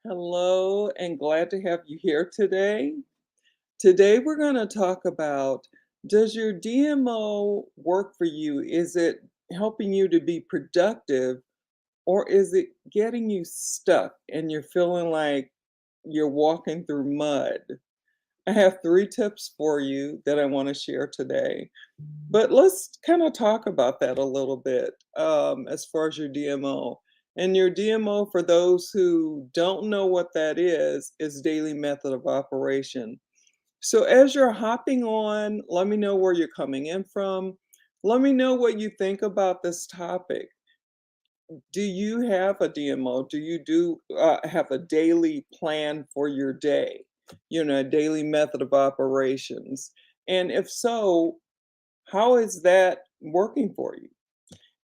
Hello, and glad to have you here today. Today, we're going to talk about, does your DMO work for you? Is it helping you to be productive, or is it getting you stuck and you're feeling like you're walking through mud? I have three tips for you that I want to share today. But let's kind of talk about that a little bit, as far as your DMO. And your DMO, for those who don't know what that is daily method of operation. So as you're hopping on, let me know where you're coming in from. Let me know what you think about this topic. Do you have a DMO? Do you have a daily plan for your day? A daily method of operations. And if so, how is that working for you?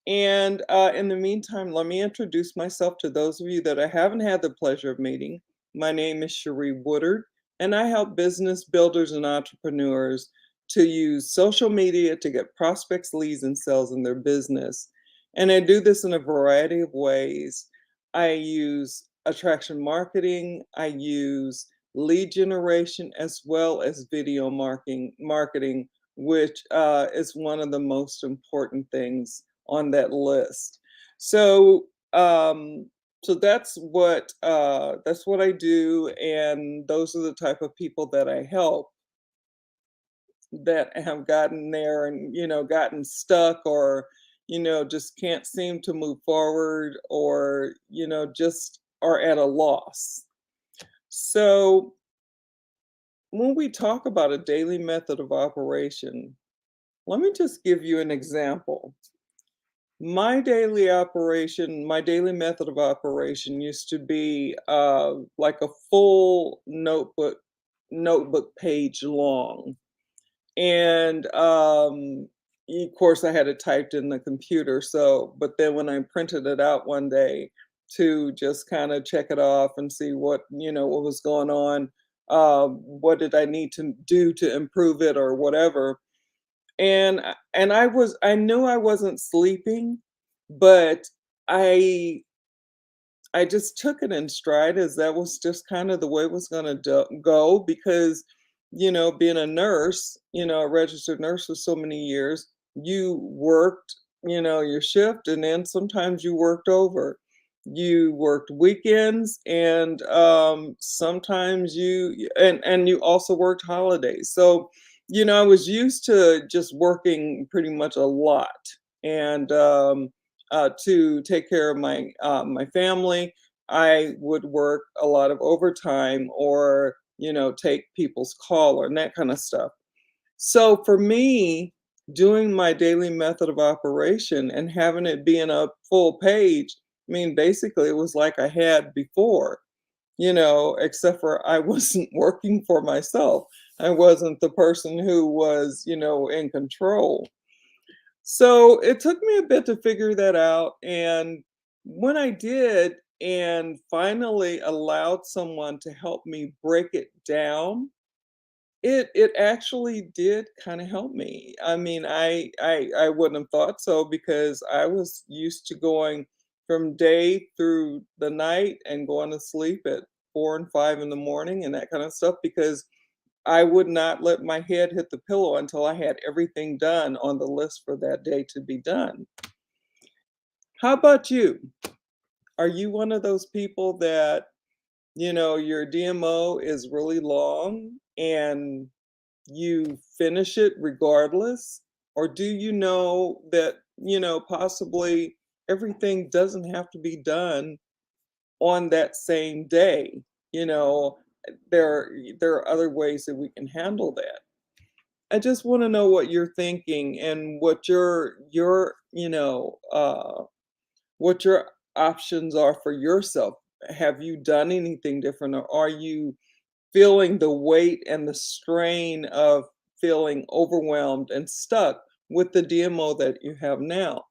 And in the meantime, let me introduce myself to those of you that I haven't had the pleasure of meeting. My name is Cherie Woodard, and I help business builders and entrepreneurs to use social media to get prospects, leads, and sales in their business. And I do this in a variety of ways. I use attraction marketing, I use lead generation, as well as video marketing, which is one of the most important things on that list. So so that's what I do, and those are the type of people that I help that have gotten there and gotten stuck, or just can't seem to move forward, or just are at a loss. So when we talk about a daily method of operation, let me just give you an example. My daily method of operation used to be like a full notebook page long. And of course, I had it typed in the computer. So, but then when I printed it out one day to just kind of check it off and see what was going on, what did I need to do to improve it or whatever, and I knew I wasn't sleeping, but I I just took it in stride, as that was just kind of the way it was gonna go, because, being a nurse, a registered nurse for so many years, you worked, your shift, and then sometimes you worked over. You worked weekends, and sometimes and you also worked holidays. So, I was used to just working pretty much a lot, and to take care of my family. I would work a lot of overtime, or take people's call and that kind of stuff. So for me, doing my daily method of operation and having it be in a full page, I mean, basically, it was like I had before, except for I wasn't working for myself. I wasn't the person who was, in control. So it took me a bit to figure that out. And when I did, and finally allowed someone to help me break it down, it actually did kind of help me. I mean, I wouldn't have thought so, because I was used to going from day through the night and going to sleep at 4 and 5 in the morning and that kind of stuff, because I would not let my head hit the pillow until I had everything done on the list for that day to be done. How about you? Are you one of those people that, your DMO is really long and you finish it regardless? Or do you know that, possibly everything doesn't have to be done on that same day? You know, there are other ways that we can handle that. I just want to know what you're thinking, and what your options are for yourself. Have you done anything different, or are you feeling the weight and the strain of feeling overwhelmed and stuck with the DMO that you have now?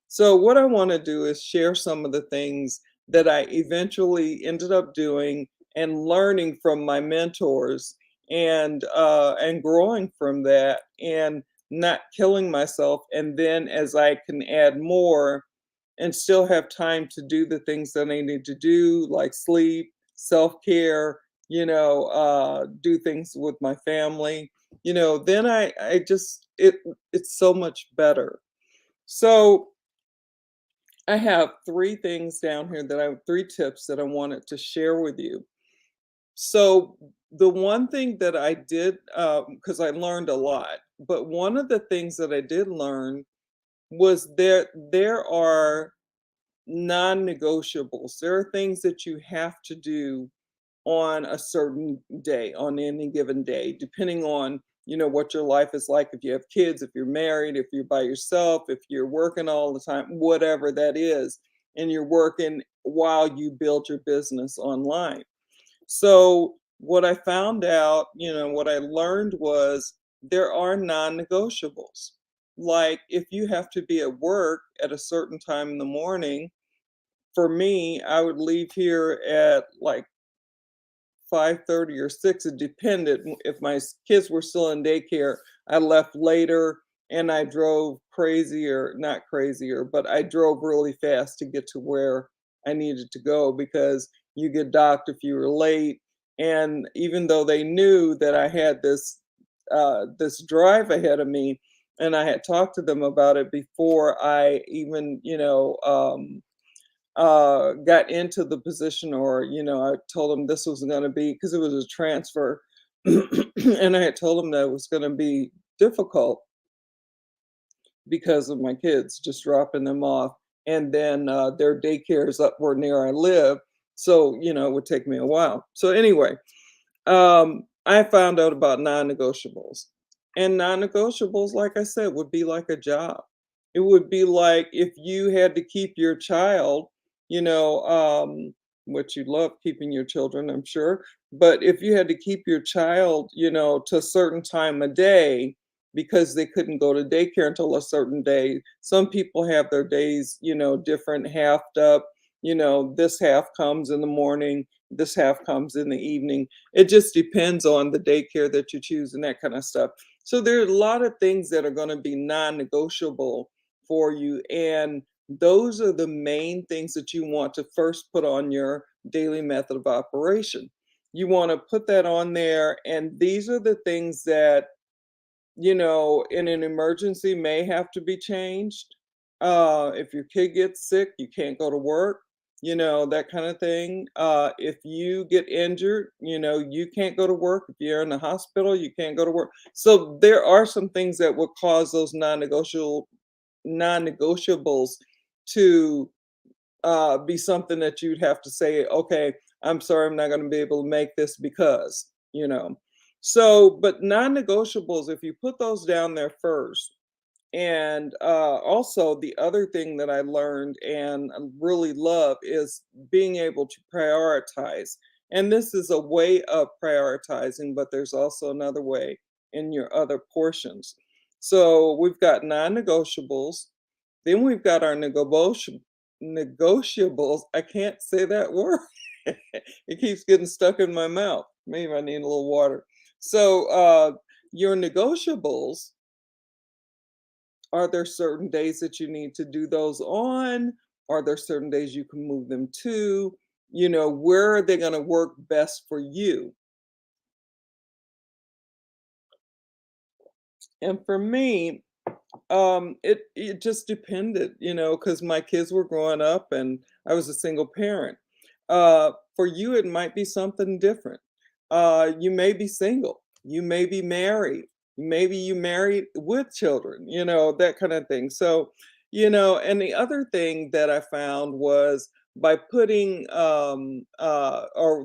So, what I want to do is share some of the things that I eventually ended up doing and learning from my mentors, and growing from that, and not killing myself. And then, as I can add more and still have time to do the things that I need to do, like sleep, self-care, do things with my family, then I just it's so much better. So I have 3 things down here that I 3 tips that I wanted to share with you. So the one thing that I did, because I learned a lot, but one of the things that I did learn was there are non-negotiables. There are things that you have to do on a certain day, on any given day, depending on, what your life is like, if you have kids, if you're married, if you're by yourself, if you're working all the time, whatever that is, and you're working while you build your business online. So what I found out, what I learned was there are non-negotiables. Like if you have to be at work at a certain time in the morning, for me, I would leave here at like 5:30 or 6. It depended. If my kids were still in daycare, I left later and I drove crazier, not crazier, but I drove really fast to get to where I needed to go because you get docked if you were late. And even though they knew that I had this drive ahead of me, and I had talked to them about it before I even, got into the position, or I told him this was going to be, because it was a transfer, and I had told him that it was going to be difficult because of my kids, just dropping them off, and then their daycare is up where near I live, so it would take me a while. So anyway, I found out about non-negotiables. And non-negotiables, like I said, would be like a job. It would be like if you had to keep your child, you know, um, which you love keeping your children, I'm sure. But if you had to keep your child, to a certain time a day because they couldn't go to daycare until a certain day. Some people have their days, different, halved up. This half comes in the morning, this half comes in the evening. It just depends on the daycare that you choose and that kind of stuff. So there are a lot of things that are going to be non-negotiable for you. And those are the main things that you want to first put on your daily method of operation. You want to put that on there. And these are the things that, in an emergency may have to be changed. If your kid gets sick, you can't go to work, that kind of thing. If you get injured, you can't go to work. If you're in the hospital, you can't go to work. So there are some things that would cause those non-negotiables to be something that you'd have to say, okay, I'm sorry, I'm not going to be able to make this because, So, but non negotiables, if you put those down there first, and also, the other thing that I learned and I really love is being able to prioritize. And this is a way of prioritizing, but there's also another way in your other portions. So we've got non negotiables, then we've got our negotiables. I can't say that word. It keeps getting stuck in my mouth. Maybe I need a little water. So, your negotiables, are there certain days that you need to do those on? Are there certain days you can move them to? Where are they going to work best for you? And for me, it just depended, because my kids were growing up and I was a single parent. For you, it might be something different. You may be single, you may be married, maybe you married with children, that kind of thing. So, and the other thing that I found was by putting, or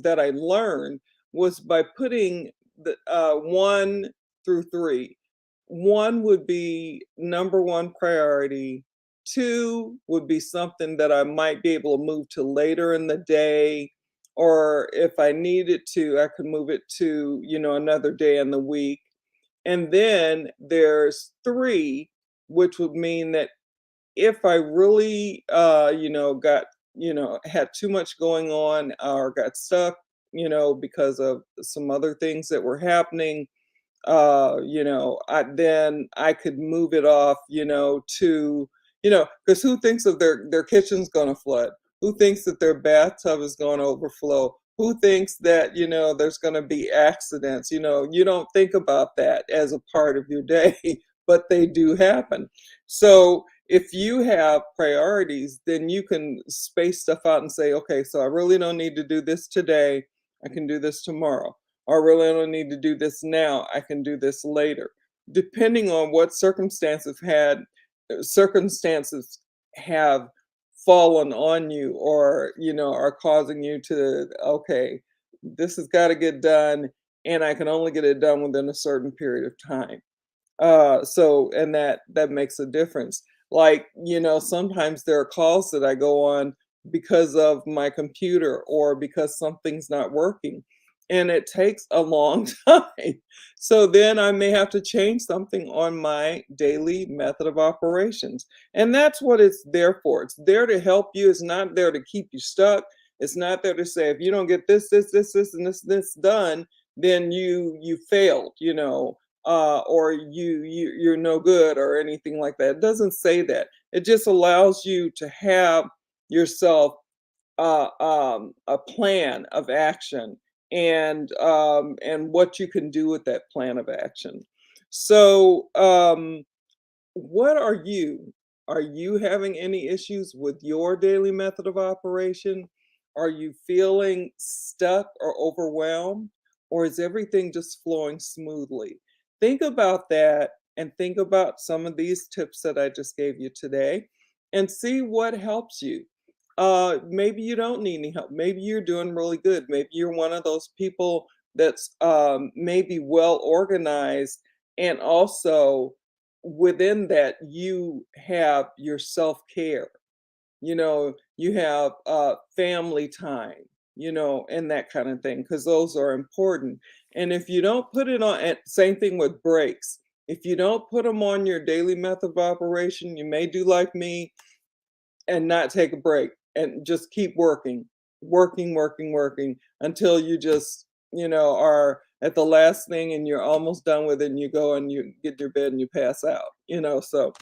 that I learned was by putting the 1 through 3. One would be number one priority. Two would be something that I might be able to move to later in the day, or if I needed to, I could move it to, another day in the week. And then there's 3, which would mean that if I really, got, had too much going on or got stuck, because of some other things that were happening, then I could move it off, to, because who thinks of their kitchen's gonna flood? Who thinks that their bathtub is going to overflow? Who thinks that, there's going to be accidents? You don't think about that as a part of your day, but they do happen. So if you have priorities, then you can space stuff out and say, okay, so I really don't need to do this today. I can do this tomorrow. Or I really don't need to do this now. I can do this later. Depending on what circumstances have fallen on you, or are causing you to, okay, this has got to get done, and I can only get it done within a certain period of time. So and that makes a difference. Like, sometimes there are calls that I go on because of my computer or because something's not working, and it takes a long time. So then I may have to change something on my daily method of operations. And that's what it's there for. It's there to help you. It's not there to keep you stuck. It's not there to say if you don't get this, and this done, then you failed, or you're no good or anything like that. It doesn't say that. It just allows you to have yourself a plan of action, and what you can do with that plan of action. So what are you having any issues with your daily method of operation? Are you feeling stuck or overwhelmed? Or is everything just flowing smoothly? Think about that, and think about some of these tips that I just gave you today, and see what helps you. Maybe you don't need any help. Maybe you're doing really good. Maybe you're one of those people that's maybe well organized, and also within that you have your self-care. You have family time, and that kind of thing, because those are important. And if you don't put it on, and same thing with breaks, if you don't put them on your daily method of operation, you may do like me and not take a break and just keep working, working, working, working until you just, are at the last thing and you're almost done with it, and you go and you get your bed and you pass out. So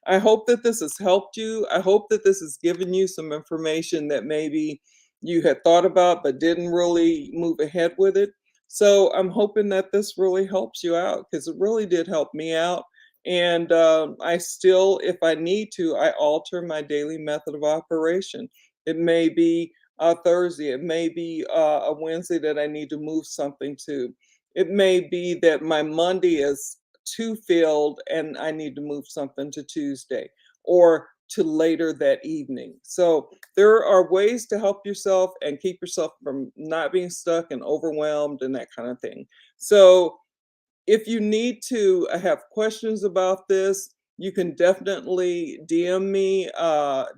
I hope that this has helped you. I hope that this has given you some information that maybe you had thought about but didn't really move ahead with it. So I'm hoping that this really helps you out, because it really did help me out. And I still, if I need to, I alter my daily method of operation. It may be a Thursday, it may be a Wednesday that I need to move something to. It may be that my Monday is too filled and I need to move something to Tuesday or to later that evening. So there are ways to help yourself and keep yourself from not being stuck and overwhelmed and that kind of thing. So if you need to have questions about this, you can definitely DM me,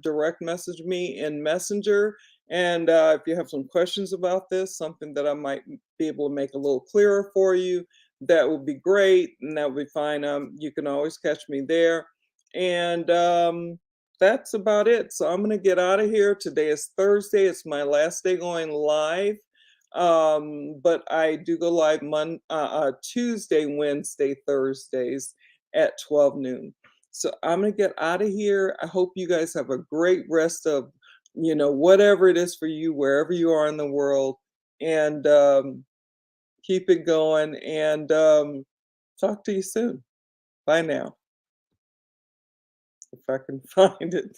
direct message me in Messenger. And if you have some questions about this, something that I might be able to make a little clearer for you, that would be great, and that would be fine. You can always catch me there. And that's about it. So I'm going to get out of here. Today is Thursday. It's my last day going live. But I do go live Tuesday, Wednesday, Thursdays at 12 noon. So I'm gonna get out of here. I hope you guys have a great rest of, whatever it is for you, wherever you are in the world, and keep it going. And talk to you soon. Bye now, if I can find it.